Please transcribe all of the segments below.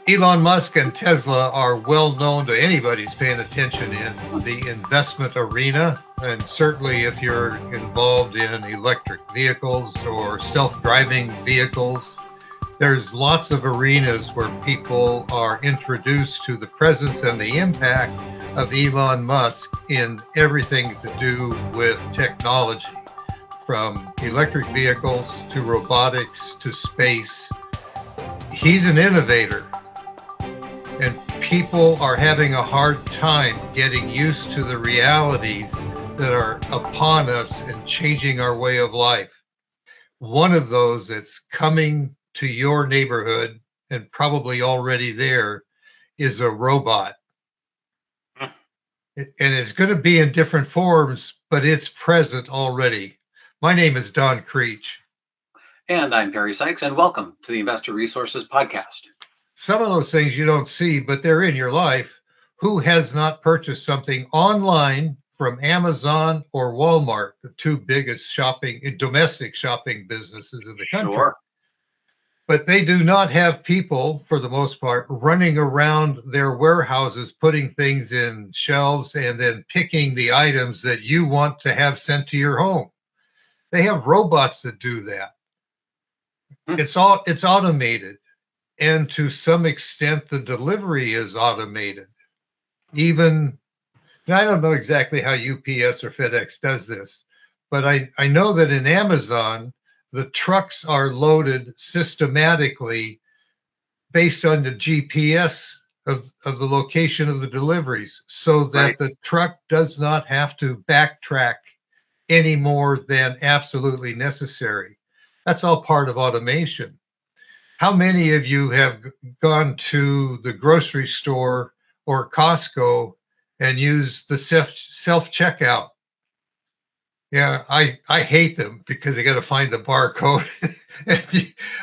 Elon Musk and Tesla are well known to anybody who's paying attention in the investment arena. And certainly if you're involved in electric vehicles or self-driving vehicles, there's lots of arenas where people are introduced to the presence and the impact of Elon Musk in everything to do with technology, from electric vehicles to robotics to space. He's an innovator, and people are having a hard time getting used to the realities that are upon us and changing our way of life. One of those that's coming to your neighborhood and probably already there is a robot. And it's going to be in different forms, but it's present already. My name is Don Creech. And I'm Perry Sykes, and welcome to the Investor Resources Podcast. Some of those things you don't see, but they're in your life. Who has not purchased something online from Amazon or Walmart, the two biggest domestic shopping businesses in the country? Sure. But they do not have people, for the most part, running around their warehouses, putting things in shelves and then picking the items that you want to have sent to your home. They have robots that do that. It's automated. And to some extent, the delivery is automated. Even, I don't know exactly how UPS or FedEx does this, but I know that in Amazon, the trucks are loaded systematically based on the GPS of the location of the deliveries, so that the truck does not have to backtrack any more than absolutely necessary. That's all part of automation. How many of you have gone to the grocery store or Costco and used the self-checkout? Yeah, I hate them because I got to find the barcode.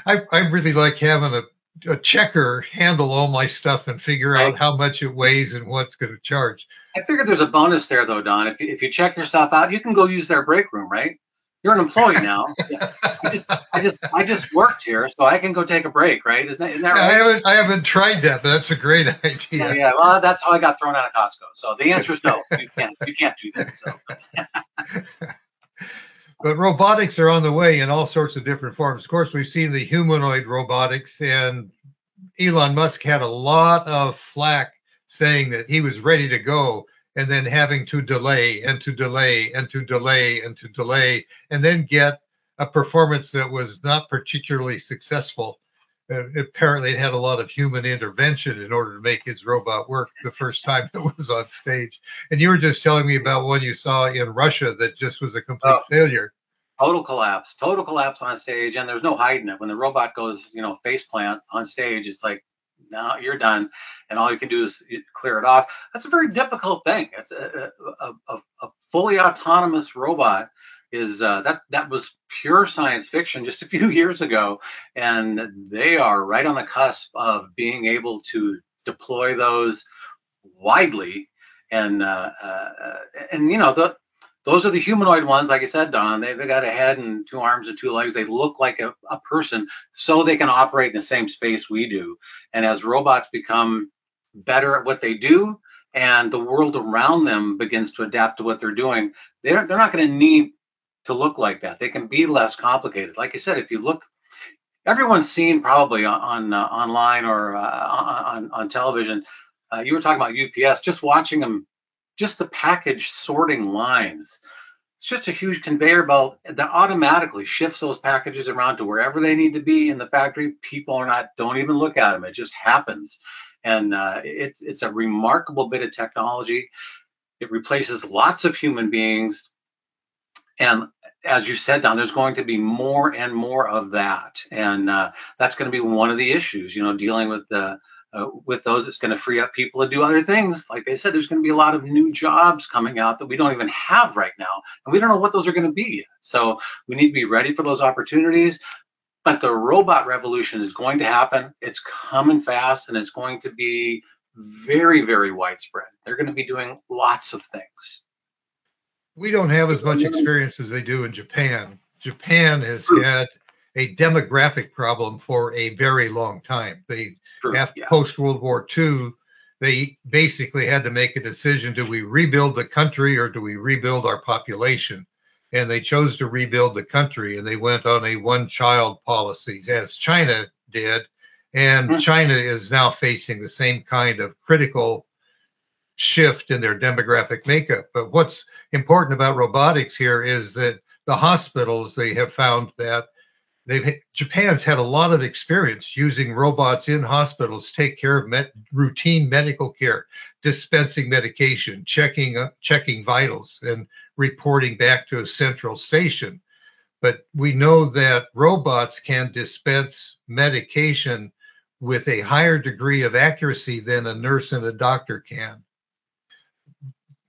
I really like having a checker handle all my stuff and figure out how much it weighs and what's going to charge. I figured there's a bonus there, though, Don. If you check yourself out, you can go use their break room, right? You're an employee now. I just worked here, so I can go take a break, right? Isn't that right? I haven't tried that, but that's a great idea. Yeah. Well, that's how I got thrown out of Costco. So the answer is no. You can't do that. So. But robotics are on the way in all sorts of different forms. Of course, we've seen the humanoid robotics, and Elon Musk had a lot of flack saying that he was ready to go, and then having to delay and to delay and to delay and to delay, and then get a performance that was not particularly successful. Apparently, it had a lot of human intervention in order to make his robot work the first time it was on stage. And you were just telling me about one you saw in Russia that just was a complete failure. Total collapse on stage, and there's no hiding it. When the robot goes, face plant on stage, it's like, now you're done, and all you can do is clear it off. That's a very difficult thing. It's a fully autonomous robot is that was pure science fiction just a few years ago, and they are right on the cusp of being able to deploy those widely, and those are the humanoid ones, like I said, Don. They've got a head and two arms and two legs. They look like a person, so they can operate in the same space we do. And as robots become better at what they do, and the world around them begins to adapt to what they're doing, they're not going to need to look like that. They can be less complicated. Like I said, if you look, everyone's seen probably on online or on television. You were talking about UPS, just watching them. Just the package sorting lines. It's just a huge conveyor belt that automatically shifts those packages around to wherever they need to be in the factory. People don't even look at them. It just happens. And it's a remarkable bit of technology. It replaces lots of human beings. And as you said, Don, there's going to be more and more of that. And that's going to be one of the issues, dealing with those. It's going to free up people to do other things. Like they said, there's going to be a lot of new jobs coming out that we don't even have right now, and we don't know what those are going to be yet. So we need to be ready for those opportunities. But the robot revolution is going to happen. It's coming fast, and it's going to be very, very widespread. They're going to be doing lots of things. We don't have as much experience as they do in Japan. Japan has had a demographic problem for a very long time. They, True. after Yeah. post World War II, they basically had to make a decision: do we rebuild the country or do we rebuild our population? And they chose to rebuild the country, and they went on a one-child policy, as China did. And Mm. China is now facing the same kind of critical shift in their demographic makeup. But what's important about robotics here is that the hospitals, they have found that Japan's had a lot of experience using robots in hospitals to take care of routine medical care, dispensing medication, checking vitals, and reporting back to a central station. But we know that robots can dispense medication with a higher degree of accuracy than a nurse and a doctor can.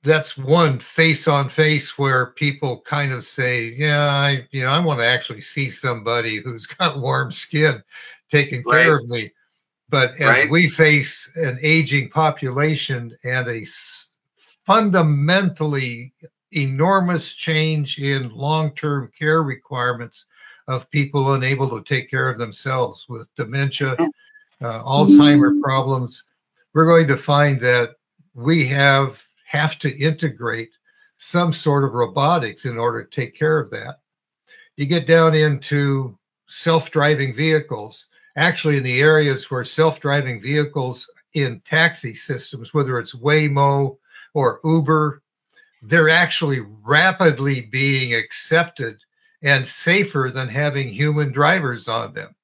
That's one face on face where people kind of say, yeah, I want to actually see somebody who's got warm skin taking Right. care of me. But as Right. we face an aging population and a fundamentally enormous change in long-term care requirements of people unable to take care of themselves with dementia, Alzheimer problems, we're going to find that we have to integrate some sort of robotics in order to take care of that. You get down into self-driving vehicles. Actually, in the areas where self-driving vehicles in taxi systems, whether it's Waymo or Uber, they're actually rapidly being accepted and safer than having human drivers on them.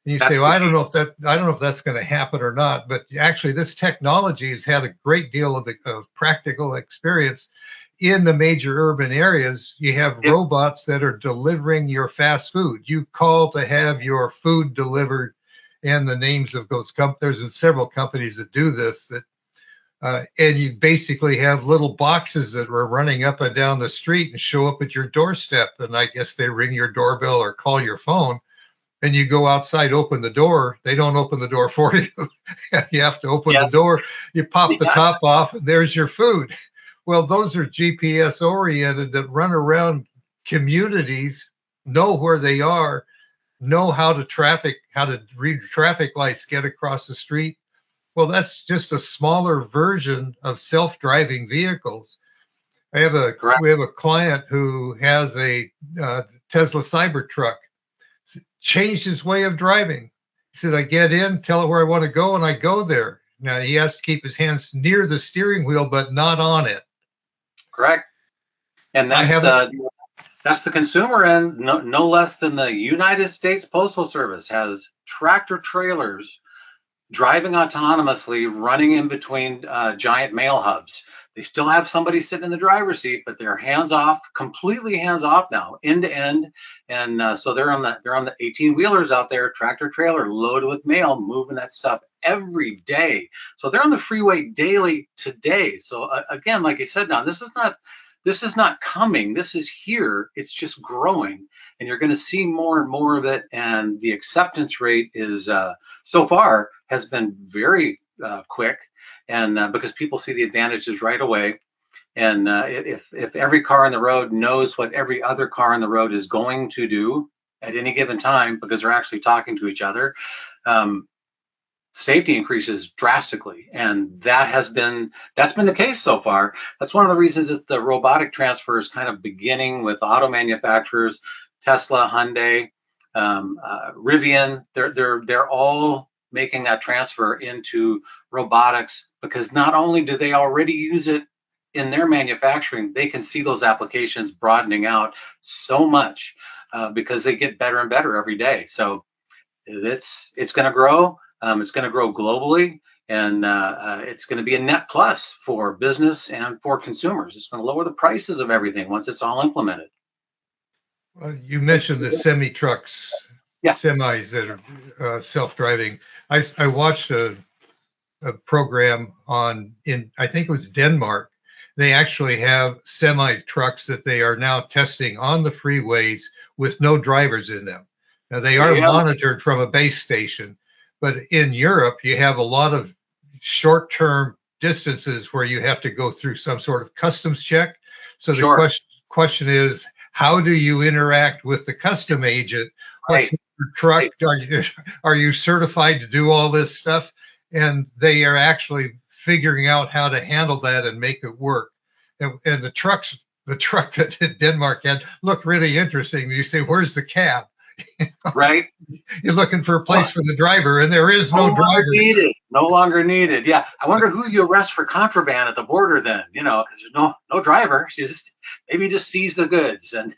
And you say, well, I don't know if that's going to happen or not. But actually, this technology has had a great deal of practical experience in the major urban areas. You have robots that are delivering your fast food. You call to have your food delivered, and the names of those companies. There's several companies that do this. And you basically have little boxes that are running up and down the street and show up at your doorstep. And I guess they ring your doorbell or call your phone. And you go outside, open the door. They don't open the door for you. You have to open the door. You pop the top off, and there's your food. Well, those are GPS oriented that run around communities, know where they are, know how to read traffic lights, get across the street. Well, that's just a smaller version of self-driving vehicles. We have a client who has a Tesla Cybertruck. Changed his way of driving. He said, I get in, tell it where I want to go, and I go there. Now, he has to keep his hands near the steering wheel, but not on it. Correct. And that's the consumer end. No less than the United States Postal Service has tractor trailers driving autonomously, running in between giant mail hubs. They still have somebody sitting in the driver's seat, but they're hands off, completely hands off now, end to end. And so they're on the 18 wheelers out there, tractor trailer loaded with mail, moving that stuff every day. So they're on the freeway daily today. So again, like you said, now this is not coming. This is here. It's just growing, and you're going to see more and more of it. And the acceptance rate is so far has been very quick, and because people see the advantages right away. And if every car on the road knows what every other car on the road is going to do at any given time, because they're actually talking to each other, safety increases drastically. And that's been the case so far. That's one of the reasons that the robotic transfer is kind of beginning with auto manufacturers, Tesla, Hyundai, Rivian. They're all making that transfer into robotics, because not only do they already use it in their manufacturing, they can see those applications broadening out so much because they get better and better every day. So it's going to grow. It's going to grow globally, and it's going to be a net plus for business and for consumers. It's going to lower the prices of everything once it's all implemented. Well, you mentioned the semi-trucks, semis that are self-driving. I watched a program in I think it was Denmark. They actually have semi-trucks that they are now testing on the freeways with no drivers in them. Now, they are monitored from a base station, but in Europe, you have a lot of short-term distances where you have to go through some sort of customs check. So the question is, how do you interact with the custom agent? What's truck? Are you certified to do all this stuff? And they are actually figuring out how to handle that and make it work. And the truck that Denmark had looked really interesting. You say, "Where's the cab?" Right. You're looking for a place for the driver, and there is no driver. No longer needed. Yeah. I wonder who you arrest for contraband at the border then, because there's no driver. She maybe just sees the goods, and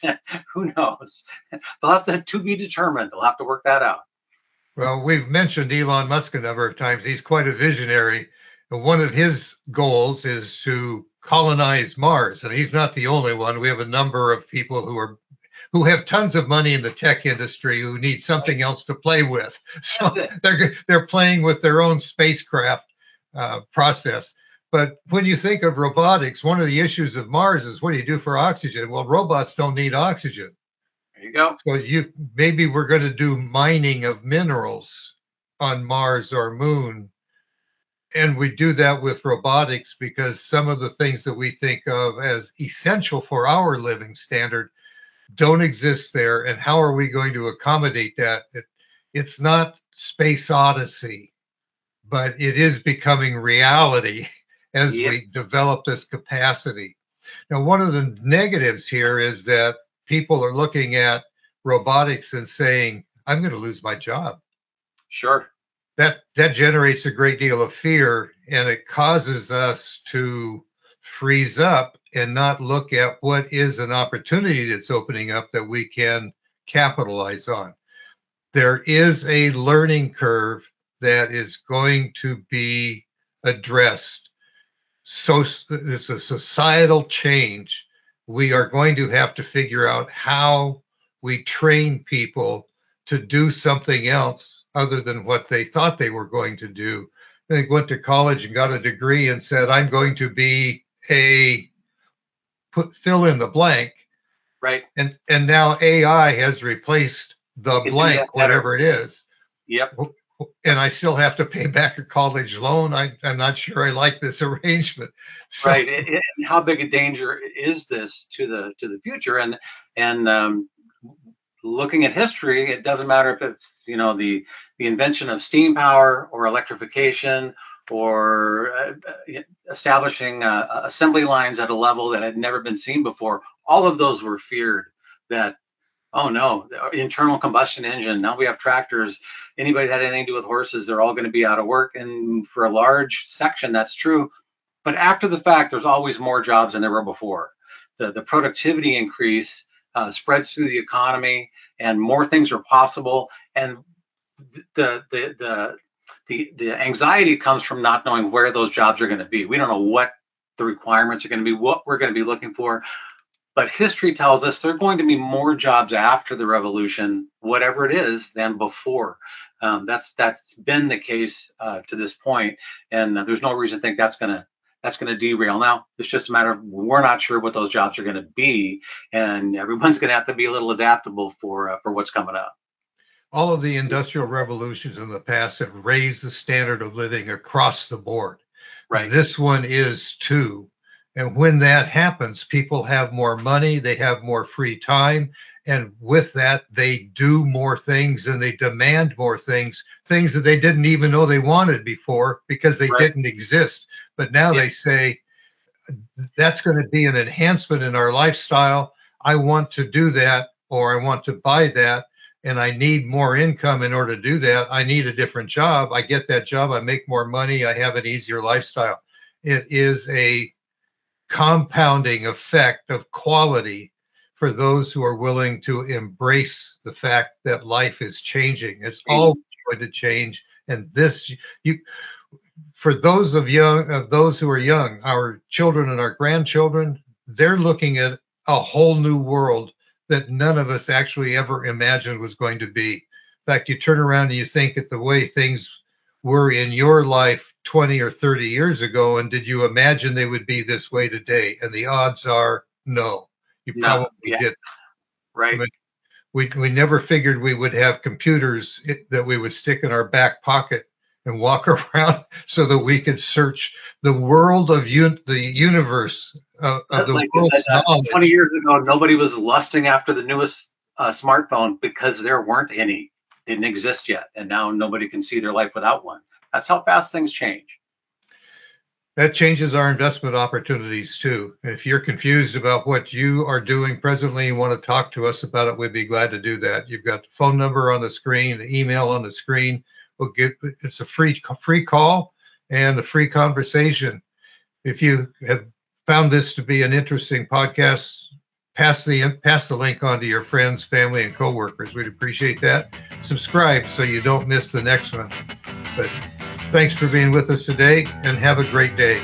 who knows? They'll have to be determined. They'll have to work that out. Well, we've mentioned Elon Musk a number of times. He's quite a visionary. And one of his goals is to colonize Mars. And he's not the only one. We have a number of people who have tons of money in the tech industry who need something else to play with. So they're playing with their own spacecraft process. But when you think of robotics, one of the issues of Mars is, what do you do for oxygen? Well, robots don't need oxygen. There you go. So maybe we're going to do mining of minerals on Mars or Moon. And we do that with robotics because some of the things that we think of as essential for our living standard don't exist there. And how are we going to accommodate that? It's not Space Odyssey, but it is becoming reality as we develop this capacity. Now, one of the negatives here is that people are looking at robotics and saying, "I'm going to lose my job." Sure. That generates a great deal of fear, and it causes us to freeze up and not look at what is an opportunity that's opening up that we can capitalize on. There is a learning curve that is going to be addressed. So it's a societal change. We are going to have to figure out how we train people to do something else other than what they thought they were going to do. They went to college and got a degree and said, "I'm going to be fill in the blank." Right. And now AI has replaced the blank, whatever it is. Yep. And I still have to pay back a college loan. I'm not sure I like this arrangement. So, right. And how big a danger is this to the future? And looking at history, it doesn't matter if it's the invention of steam power or electrification or establishing assembly lines at a level that had never been seen before. All of those were feared that, oh no, internal combustion engine. Now we have tractors. Anybody that had anything to do with horses, they're all going to be out of work. And for a large section, that's true. But after the fact, there's always more jobs than there were before. The productivity increase spreads through the economy, and more things are possible. And the anxiety comes from not knowing where those jobs are going to be. We don't know what the requirements are going to be, what we're going to be looking for. But history tells us there are going to be more jobs after the revolution, whatever it is, than before. That's been the case to this point, and there's no reason to think that's going to derail. Now it's just a matter of we're not sure what those jobs are going to be, and everyone's going to have to be a little adaptable for what's coming up. All of the industrial revolutions in the past have raised the standard of living across the board. Right. This one is too. And when that happens, people have more money, they have more free time, and with that, they do more things and they demand more things that they didn't even know they wanted before because they didn't exist. But now they say, that's going to be an enhancement in our lifestyle. I want to do that, or I want to buy that, and I need more income in order to do that. I need a different job. I get that job, I make more money, I have an easier lifestyle. It is a compounding effect of quality for those who are willing to embrace the fact that life is changing. It's always going to change. And for those who are young, our children and our grandchildren, they're looking at a whole new world that none of us actually ever imagined was going to be. In fact, you turn around and you think at the way things were in your life 20 or 30 years ago, and did you imagine they would be this way today? And the odds are no. You probably didn't. Right. But we never figured we would have computers that we would stick in our back pocket and walk around so that we could search the world of the universe of the world's knowledge. 20 years ago, nobody was lusting after the newest smartphone because there weren't any. didn't exist yet, and now nobody can see their life without one. That's how fast things change. That changes our investment opportunities too. If you're confused about what you are doing presently and want to talk to us about it, we'd be glad to do that. You've got the phone number on the screen, the email on the screen. It's a free call and a free conversation. If you have found this to be an interesting podcast, pass the link on to your friends, family, and coworkers. We'd appreciate that. Subscribe so you don't miss the next one. But thanks for being with us today, and have a great day.